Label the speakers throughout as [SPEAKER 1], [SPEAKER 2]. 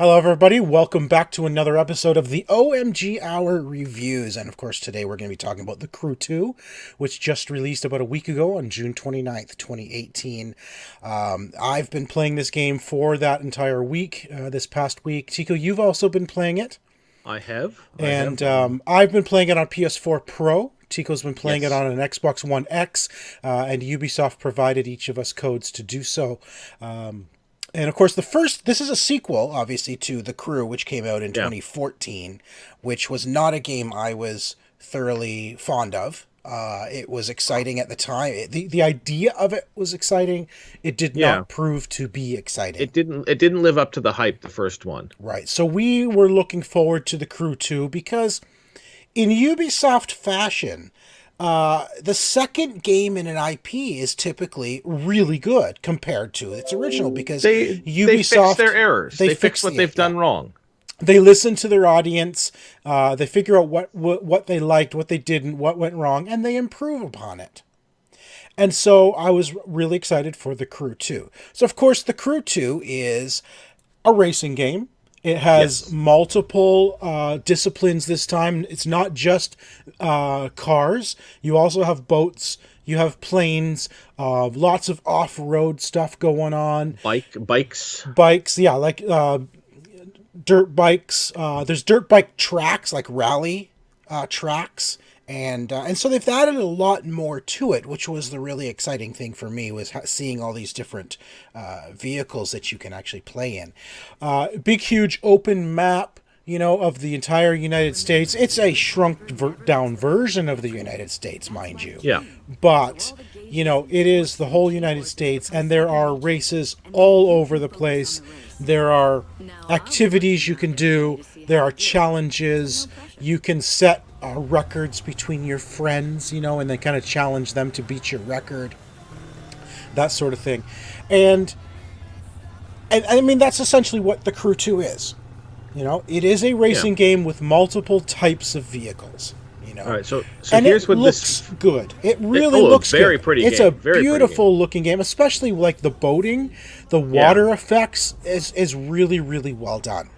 [SPEAKER 1] Hello, everybody. Welcome back to another episode of the OMG Hour Reviews. And of course, today we're going to be talking about The Crew 2, which just released about a week ago on June 29th, 2018. I've been playing this game for that entire week, this past week. Tico, you've also been playing it.
[SPEAKER 2] I have.
[SPEAKER 1] I've been playing it on PS4 Pro. Tico's been playing it
[SPEAKER 2] Yes.
[SPEAKER 1] on an Xbox One X, and Ubisoft provided each of us codes to do so. And of course, this is a sequel, obviously, to The Crew, which came out in 2014, which was not a game I was thoroughly fond of. It was exciting at the time. The idea of it was exciting. It did not prove to be exciting.
[SPEAKER 2] It didn't live up to the hype, the first one.
[SPEAKER 1] Right. So we were looking forward to The Crew 2 because in Ubisoft fashion, the second game in an IP is typically really good compared to its original because
[SPEAKER 2] They
[SPEAKER 1] Ubisoft
[SPEAKER 2] fix their errors. They fix what they've done wrong.
[SPEAKER 1] They listen to their audience. They figure out what they liked, what they didn't, what went wrong, and they improve upon it. And so I was really excited for The Crew 2. So of course, The Crew 2 is a racing game. It has multiple disciplines this time. It's not just cars. You also have boats. You have planes. Lots of off-road stuff going on.
[SPEAKER 2] Bikes.
[SPEAKER 1] Bikes, yeah, like dirt bikes. There's dirt bike tracks, like rally tracks. And so they've added a lot more to it, which was the really exciting thing for me, was seeing all these different vehicles that you can actually play in. Big, huge open map, of the entire United States. It's a shrunk down version of the United States, mind you.
[SPEAKER 2] Yeah.
[SPEAKER 1] But, it is the whole United States, and there are races all over the place. There are activities you can do. There are challenges. You can set records between your friends, and then kind of challenge them to beat your record. That sort of thing. And I mean, that's essentially what The Crew 2 is. It is a racing game with multiple types of vehicles.
[SPEAKER 2] All right, so
[SPEAKER 1] and
[SPEAKER 2] here's
[SPEAKER 1] it
[SPEAKER 2] what
[SPEAKER 1] looks
[SPEAKER 2] this
[SPEAKER 1] good. It really looks
[SPEAKER 2] very
[SPEAKER 1] good.
[SPEAKER 2] pretty
[SPEAKER 1] It's
[SPEAKER 2] game.
[SPEAKER 1] a
[SPEAKER 2] Very
[SPEAKER 1] beautiful looking game, especially like the boating, the water effects is really, really well done.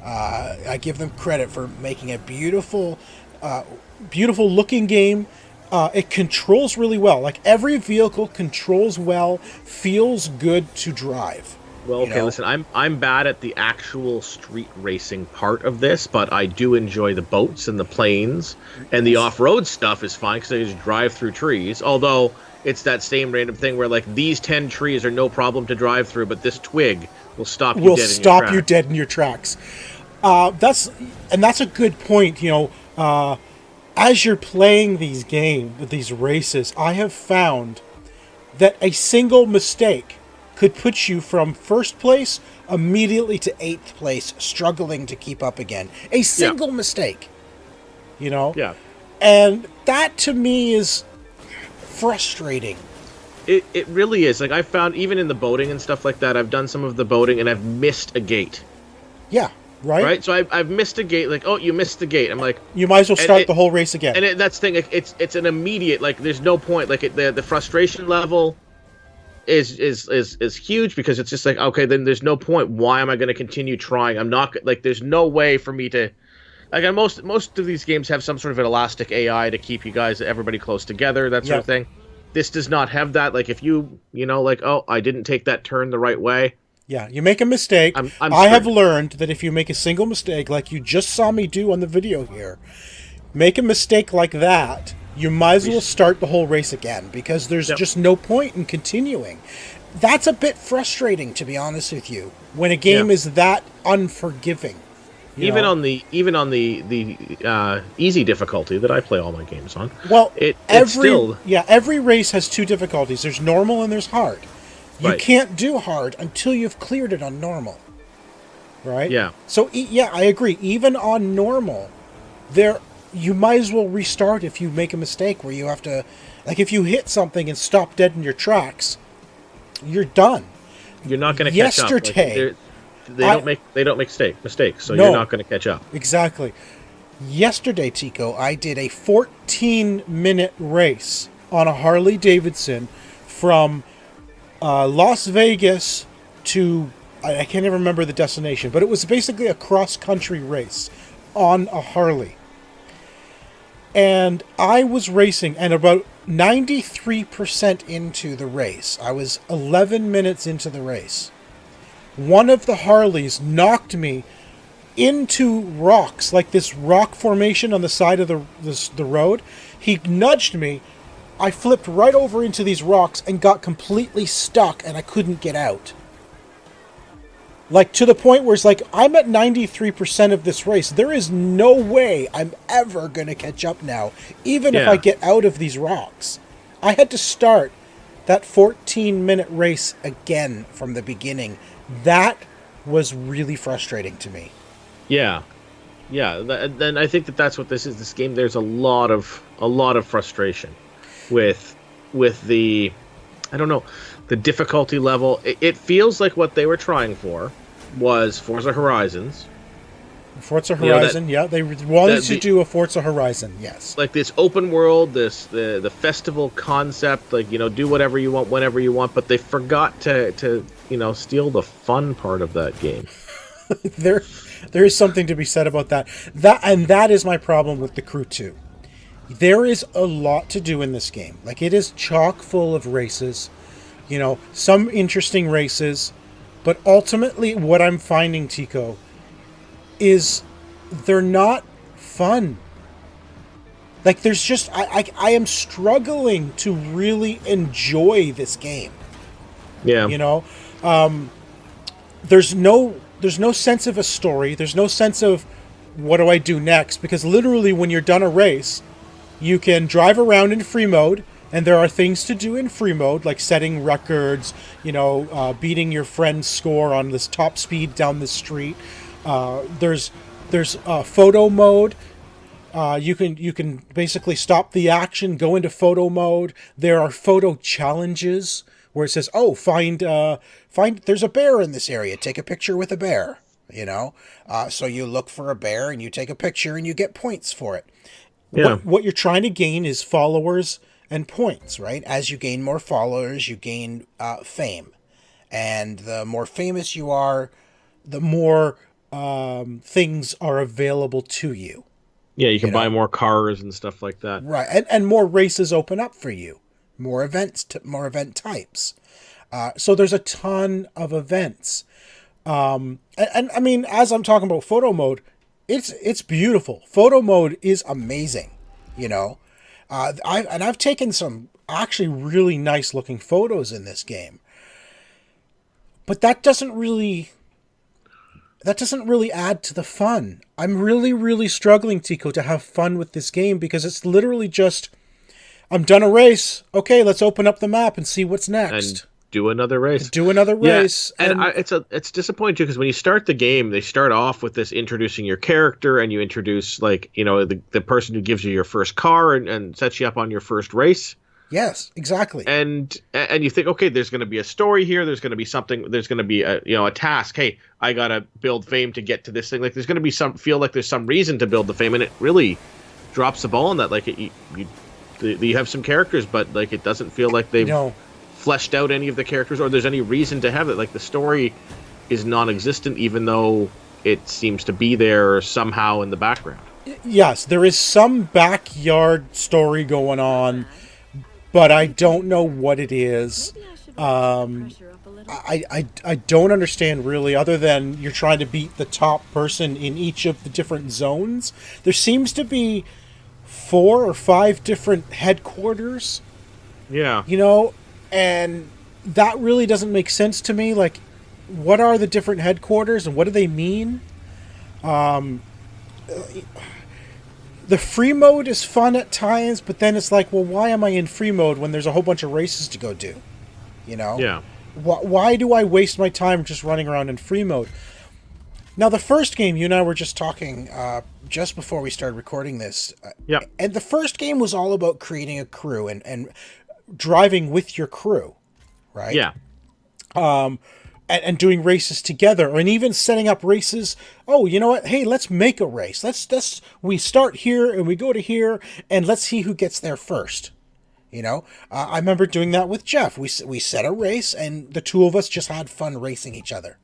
[SPEAKER 1] I give them credit for making a beautiful looking game. It controls really well. Like every vehicle controls well, feels good to drive.
[SPEAKER 2] Well, okay, listen, I'm bad at the actual street racing part of this, but I do enjoy the boats and the planes, and the off-road stuff is fine because I just drive through trees, although it's that same random thing where, like, these 10 trees are no problem to drive through, but this twig will stop you
[SPEAKER 1] dead in your tracks. That's a good point, as you're playing these races, I have found that a single mistake could put you from first place immediately to 8th place, struggling to keep up again. A single mistake,
[SPEAKER 2] Yeah.
[SPEAKER 1] And that to me is frustrating.
[SPEAKER 2] It really is. Like, I found, even in the boating and stuff like that, I've done some of the boating and I've missed a gate.
[SPEAKER 1] Yeah, right?
[SPEAKER 2] Right? So I've missed a gate. Like, oh, you missed the gate. I'm like...
[SPEAKER 1] You might as well start the whole race again.
[SPEAKER 2] And that's the thing. It's an immediate, like, there's no point. Like, the frustration level is huge because it's just like, okay, then there's no point. Why am I going to continue trying? I'm not, like, there's no way for me to... Like, most of these games have some sort of an elastic AI to keep everybody close together, that sort of thing. This does not have that. Like, if you like, oh, I didn't take that turn the right way.
[SPEAKER 1] Yeah, you make a mistake. I have learned that if you make a single mistake, like you just saw me do on the video here, make a mistake like that, you might as well start the whole race again because there's just no point in continuing. That's a bit frustrating, to be honest with you, when a game is that unforgiving.
[SPEAKER 2] Even on the easy difficulty that I play all my games on.
[SPEAKER 1] Well, every race has two difficulties. There's normal and there's hard. You can't do hard until you've cleared it on normal. Right?
[SPEAKER 2] Yeah.
[SPEAKER 1] So, I agree. Even on normal, you might as well restart if you make a mistake where you have to... Like, if you hit something and stop dead in your tracks, you're done.
[SPEAKER 2] You're not going to catch up.
[SPEAKER 1] Yesterday...
[SPEAKER 2] They don't make mistakes, so you're not going to catch up.
[SPEAKER 1] Exactly. Yesterday, Tico, I did a 14-minute race on a Harley Davidson from Las Vegas to I can't even remember the destination, but it was basically a cross-country race on a Harley. And I was racing, and about 93% into the race, I was 11 minutes into the race, one of the Harleys knocked me into rocks, like this rock formation on the side of the road. He nudged me. I flipped right over into these rocks and got completely stuck, and I couldn't get out. Like, to the point where it's like, I'm at 93% of this race. There is no way I'm ever going to catch up now, even if I get out of these rocks. I had to start that 14-minute race again from the beginning. That was really frustrating to me.
[SPEAKER 2] Yeah. Then I think that's what this is. This game, there's a lot of frustration with the, I don't know, the difficulty level. It feels like what they were trying for was Forza Horizons.
[SPEAKER 1] Forza Horizon, they wanted to do a Forza Horizon, yes.
[SPEAKER 2] Like this open world, the festival concept, like, do whatever you want, whenever you want, but they forgot to steal the fun part of that game.
[SPEAKER 1] There is something to be said about that. That is my problem with The Crew 2. There is a lot to do in this game. Like, it is chock full of races, some interesting races, but ultimately what I'm finding, Tico, is they're not fun. Like, there's just, I am struggling to really enjoy this game.
[SPEAKER 2] Yeah.
[SPEAKER 1] There's no sense of a story. There's no sense of what do I do next? Because literally when you're done a race, you can drive around in free mode, and there are things to do in free mode, like setting records, beating your friend's score on this top speed down the street. There's photo mode. You can basically stop the action, go into photo mode. There are photo challenges where it says, "Oh, find there's a bear in this area. Take a picture with a bear." So you look for a bear and you take a picture and you get points for it.
[SPEAKER 2] Yeah.
[SPEAKER 1] What you're trying to gain is followers and points, right? As you gain more followers, you gain fame, and the more famous you are, the more things are available to you.
[SPEAKER 2] Yeah, you can buy more cars and stuff like that.
[SPEAKER 1] Right, and more races open up for you, more events, more event types. So there's a ton of events. And I mean, as I'm talking about photo mode, it's beautiful. Photo mode is amazing, I've taken some actually really nice looking photos in this game, but that doesn't really add to the fun. I'm really struggling, Tico, to have fun with this game because it's literally just, I'm done a race. Okay, let's open up the map and see what's next.
[SPEAKER 2] And do another race.
[SPEAKER 1] Yeah,
[SPEAKER 2] and it's disappointing too, because when you start the game, they start off with this introducing your character, and you introduce the person who gives you your first car and sets you up on your first race.
[SPEAKER 1] Yes, exactly.
[SPEAKER 2] And you think, okay, there's going to be a story here. There's going to be something. There's going to be a task. Hey, I gotta build fame to get to this thing. Like, there's going to be there's some reason to build the fame, and it really drops the ball on that. Like, you have some characters, but like it doesn't feel like they've fleshed out any of the characters, or there's any reason to have it. Like, the story is non-existent, even though it seems to be there somehow in the background.
[SPEAKER 1] Yes, there is some backyard story going on, but I don't know what it is. I don't understand really, other than you're trying to beat the top person in each of the different zones. There seems to be 4 or 5 different headquarters.
[SPEAKER 2] Yeah.
[SPEAKER 1] And that really doesn't make sense to me. Like, what are the different headquarters and what do they mean? The free mode is fun at times, but then it's like, well, why am I in free mode when there's a whole bunch of races to go do?
[SPEAKER 2] Yeah.
[SPEAKER 1] Why do I waste my time just running around in free mode? Now, the first game, you and I were just talking just before we started recording this.
[SPEAKER 2] Yeah.
[SPEAKER 1] And the first game was all about creating a crew and driving with your crew, right?
[SPEAKER 2] Yeah.
[SPEAKER 1] And doing races together, and even setting up races. Oh, you know what? Hey, let's make a race. We start here and we go to here, and let's see who gets there first. I remember doing that with Jeff. We set a race, and the two of us just had fun racing each other.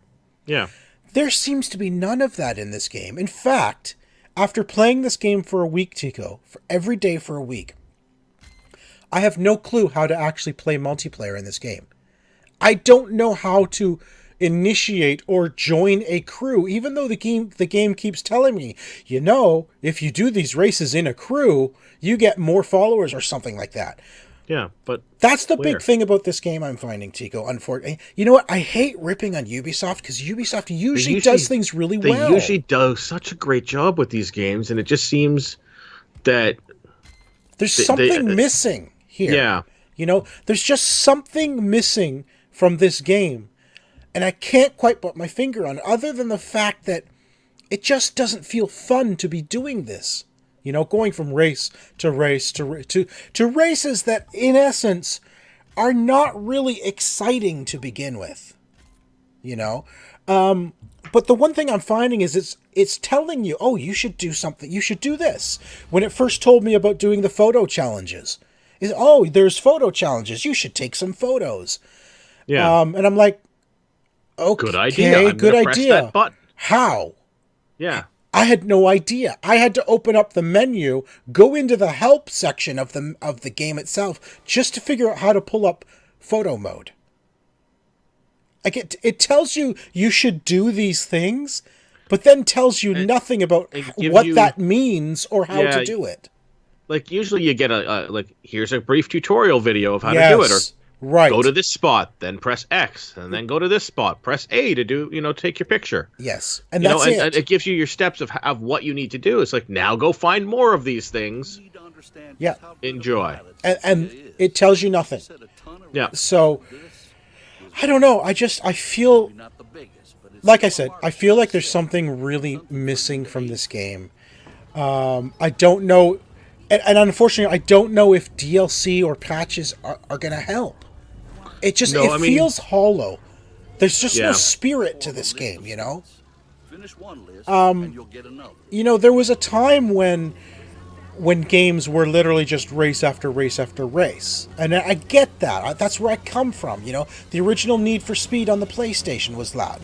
[SPEAKER 2] Yeah.
[SPEAKER 1] There seems to be none of that in this game. In fact, after playing this game for a week, Tico, for every day for a week, I have no clue how to actually play multiplayer in this game. I don't know how to initiate or join a crew, even though the game keeps telling me, if you do these races in a crew, you get more followers or something like that.
[SPEAKER 2] Yeah, but
[SPEAKER 1] that's the big thing about this game I'm finding, Tico. Unfortunately, you know what? I hate ripping on Ubisoft because Ubisoft usually does things really well.
[SPEAKER 2] They usually do such a great job with these games, and it just seems that
[SPEAKER 1] there's something missing here.
[SPEAKER 2] Yeah.
[SPEAKER 1] There's just something missing from this game, and I can't quite put my finger on it, other than the fact that it just doesn't feel fun to be doing this. Going from race to race to races that, in essence, are not really exciting to begin with. But the one thing I'm finding is it's telling you, oh, you should do something. You should do this. When it first told me about doing the photo challenges, there's photo challenges. You should take some photos.
[SPEAKER 2] Yeah.
[SPEAKER 1] And I'm like, okay,
[SPEAKER 2] good idea.
[SPEAKER 1] Good idea.
[SPEAKER 2] Press that button.
[SPEAKER 1] How?
[SPEAKER 2] Yeah.
[SPEAKER 1] I had no idea. I had to open up the menu, go into the help section of the game itself, just to figure out how to pull up photo mode. It tells you should do these things, but then tells you nothing about what that means or how to do it.
[SPEAKER 2] Like, usually you get here's a brief tutorial video of how to do it, or go to this spot, then press X, and then go to this spot, press A to do, take your picture.
[SPEAKER 1] Yes, and that's it.
[SPEAKER 2] And it gives you your steps of what you need to do. It's like, now go find more of these things.
[SPEAKER 1] Yeah.
[SPEAKER 2] Enjoy.
[SPEAKER 1] And it tells you nothing.
[SPEAKER 2] Yeah.
[SPEAKER 1] So, I don't know. I feel, like I said, I feel like there's something really missing from this game. I don't know, and unfortunately, I don't know if DLC or patches are going to help. It feels hollow. There's just no spirit to this game,
[SPEAKER 3] Finish one list, and you'll get another.
[SPEAKER 1] There was a time when games were literally just race after race after race. And I get that. That's where I come from, The original Need for Speed on the PlayStation was that.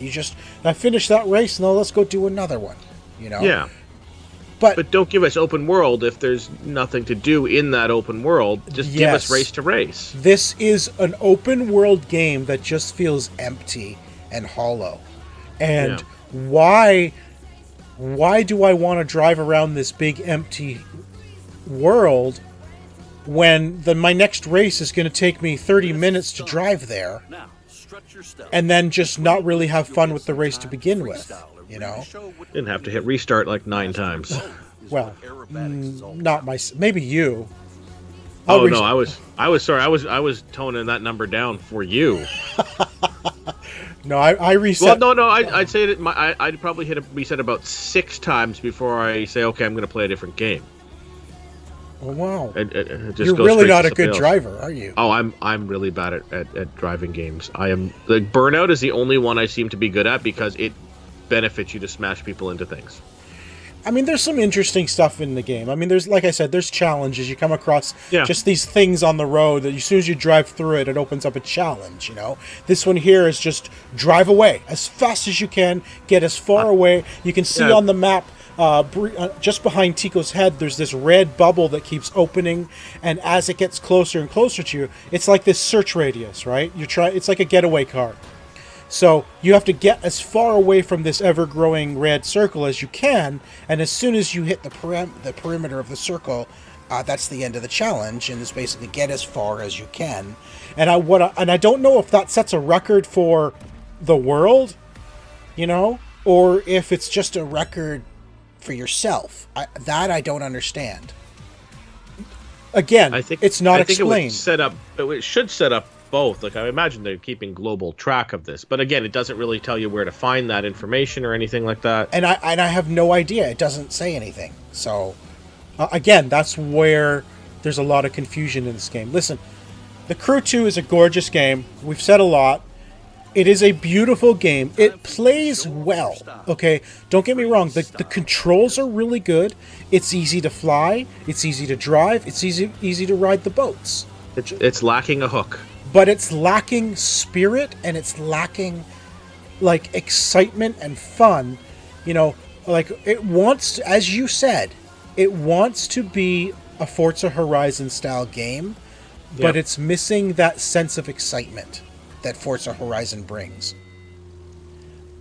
[SPEAKER 1] I finished that race, now let's go do another one,
[SPEAKER 2] Yeah.
[SPEAKER 1] But
[SPEAKER 2] don't give us open world if there's nothing to do in that open world. Just give us race to race.
[SPEAKER 1] This is an open world game that just feels empty and hollow. And why do I want to drive around this big empty world when my next race is going to take me 30 minutes to drive there, and then just not really have fun with the race to begin with?
[SPEAKER 2] Didn't have to hit restart like 9 times.
[SPEAKER 1] Well, maybe you.
[SPEAKER 2] I was sorry. I was toning that number down for you.
[SPEAKER 1] No, I reset.
[SPEAKER 2] Well, no. I'd say that I'd probably hit a reset about 6 times before I say, okay, I'm going to play a different game.
[SPEAKER 1] Oh wow!
[SPEAKER 2] You're
[SPEAKER 1] really not a good driver, are you?
[SPEAKER 2] Oh, I'm really bad at driving games. I am. Like, Burnout is the only one I seem to be good at because it benefits you to smash people into things.
[SPEAKER 1] I mean, there's some interesting stuff in the game. I mean, like I said, there's challenges. You come across just these things on the road that as soon as you drive through it, it opens up a challenge, This one here is just drive away as fast as you can, get as far away. You can see on the map, just behind Tico's head, there's this red bubble that keeps opening, and as it gets closer and closer to you, it's like this search radius, right? It's like a getaway car. So you have to get as far away from this ever-growing red circle as you can, and as soon as you hit the perimeter of the circle, that's the end of the challenge, and it's basically get as far as you can. And I don't know if that sets a record for the world, or if it's just a record for yourself. I don't understand. Again, it's not explained.
[SPEAKER 2] It should set up both. Like, I imagine they're keeping global track of this, but again, it doesn't really tell you where to find that information or anything like that.
[SPEAKER 1] And I have no idea. It doesn't say anything. So again, that's where there's a lot of confusion in this game. Listen, The Crew 2 is a gorgeous game. We've said a lot. It is a beautiful game. It plays well, okay? Don't get me wrong. The controls are really good. It's easy to fly. It's easy to drive. It's easy to ride the boats.
[SPEAKER 2] It's lacking a hook.
[SPEAKER 1] But it's lacking spirit, and it's lacking like excitement and fun. You know, like it wants to, as you said, it wants to be a Forza Horizon style game, but
[SPEAKER 2] Yep.
[SPEAKER 1] it's missing that sense of excitement that Forza Horizon brings.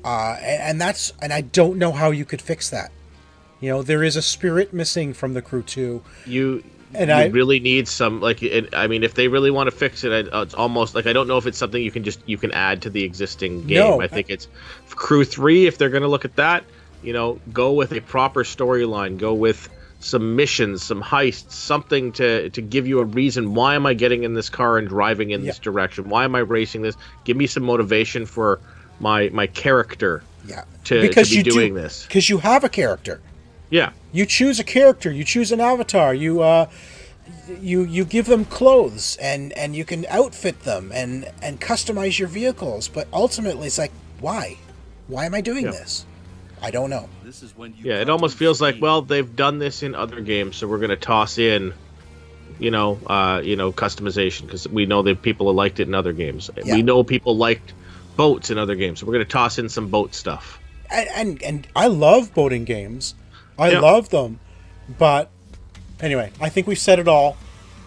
[SPEAKER 1] And I don't know how you could fix that. You know, there is a spirit missing from the Crew 2.
[SPEAKER 2] You
[SPEAKER 1] And
[SPEAKER 2] you
[SPEAKER 1] I
[SPEAKER 2] really need some like I mean, if they really want to fix it, it's almost like I don't know if it's something you can add to the existing game.
[SPEAKER 1] No.
[SPEAKER 2] I think it's Crew 3. If they're going to look at that, you know, go with a proper storyline. Go with some missions, some heists, something to give you a reason. Why am I getting in this car and driving in this direction? Why am I racing this? Give me some motivation for my character.
[SPEAKER 1] Yeah,
[SPEAKER 2] to be doing this
[SPEAKER 1] because you have a character.
[SPEAKER 2] Yeah.
[SPEAKER 1] You choose a character. You choose an avatar. You give them clothes and you can outfit them and customize your vehicles. But ultimately, it's like, why? Why am I doing this? I don't know.
[SPEAKER 3] This is when you
[SPEAKER 2] Yeah, it almost feels like, well, they've done this in other games, so we're going to toss in, customization because we know that people have liked it in other games.
[SPEAKER 1] Yeah.
[SPEAKER 2] We know people liked boats in other games, so we're going to toss in some boat stuff.
[SPEAKER 1] And I love boating games. I love them. But anyway, I think we've said it all.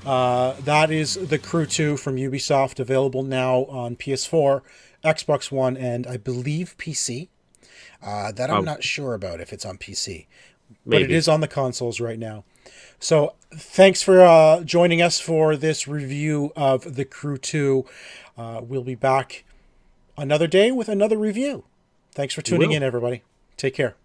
[SPEAKER 1] That is the Crew 2 from Ubisoft, available now on PS4, Xbox One, and I believe PC. That I'm not sure about if it's on PC. But it is on the consoles right now. So thanks for joining us for this review of the Crew 2. We'll be back another day with another review. Thanks for tuning in, everybody. Take care.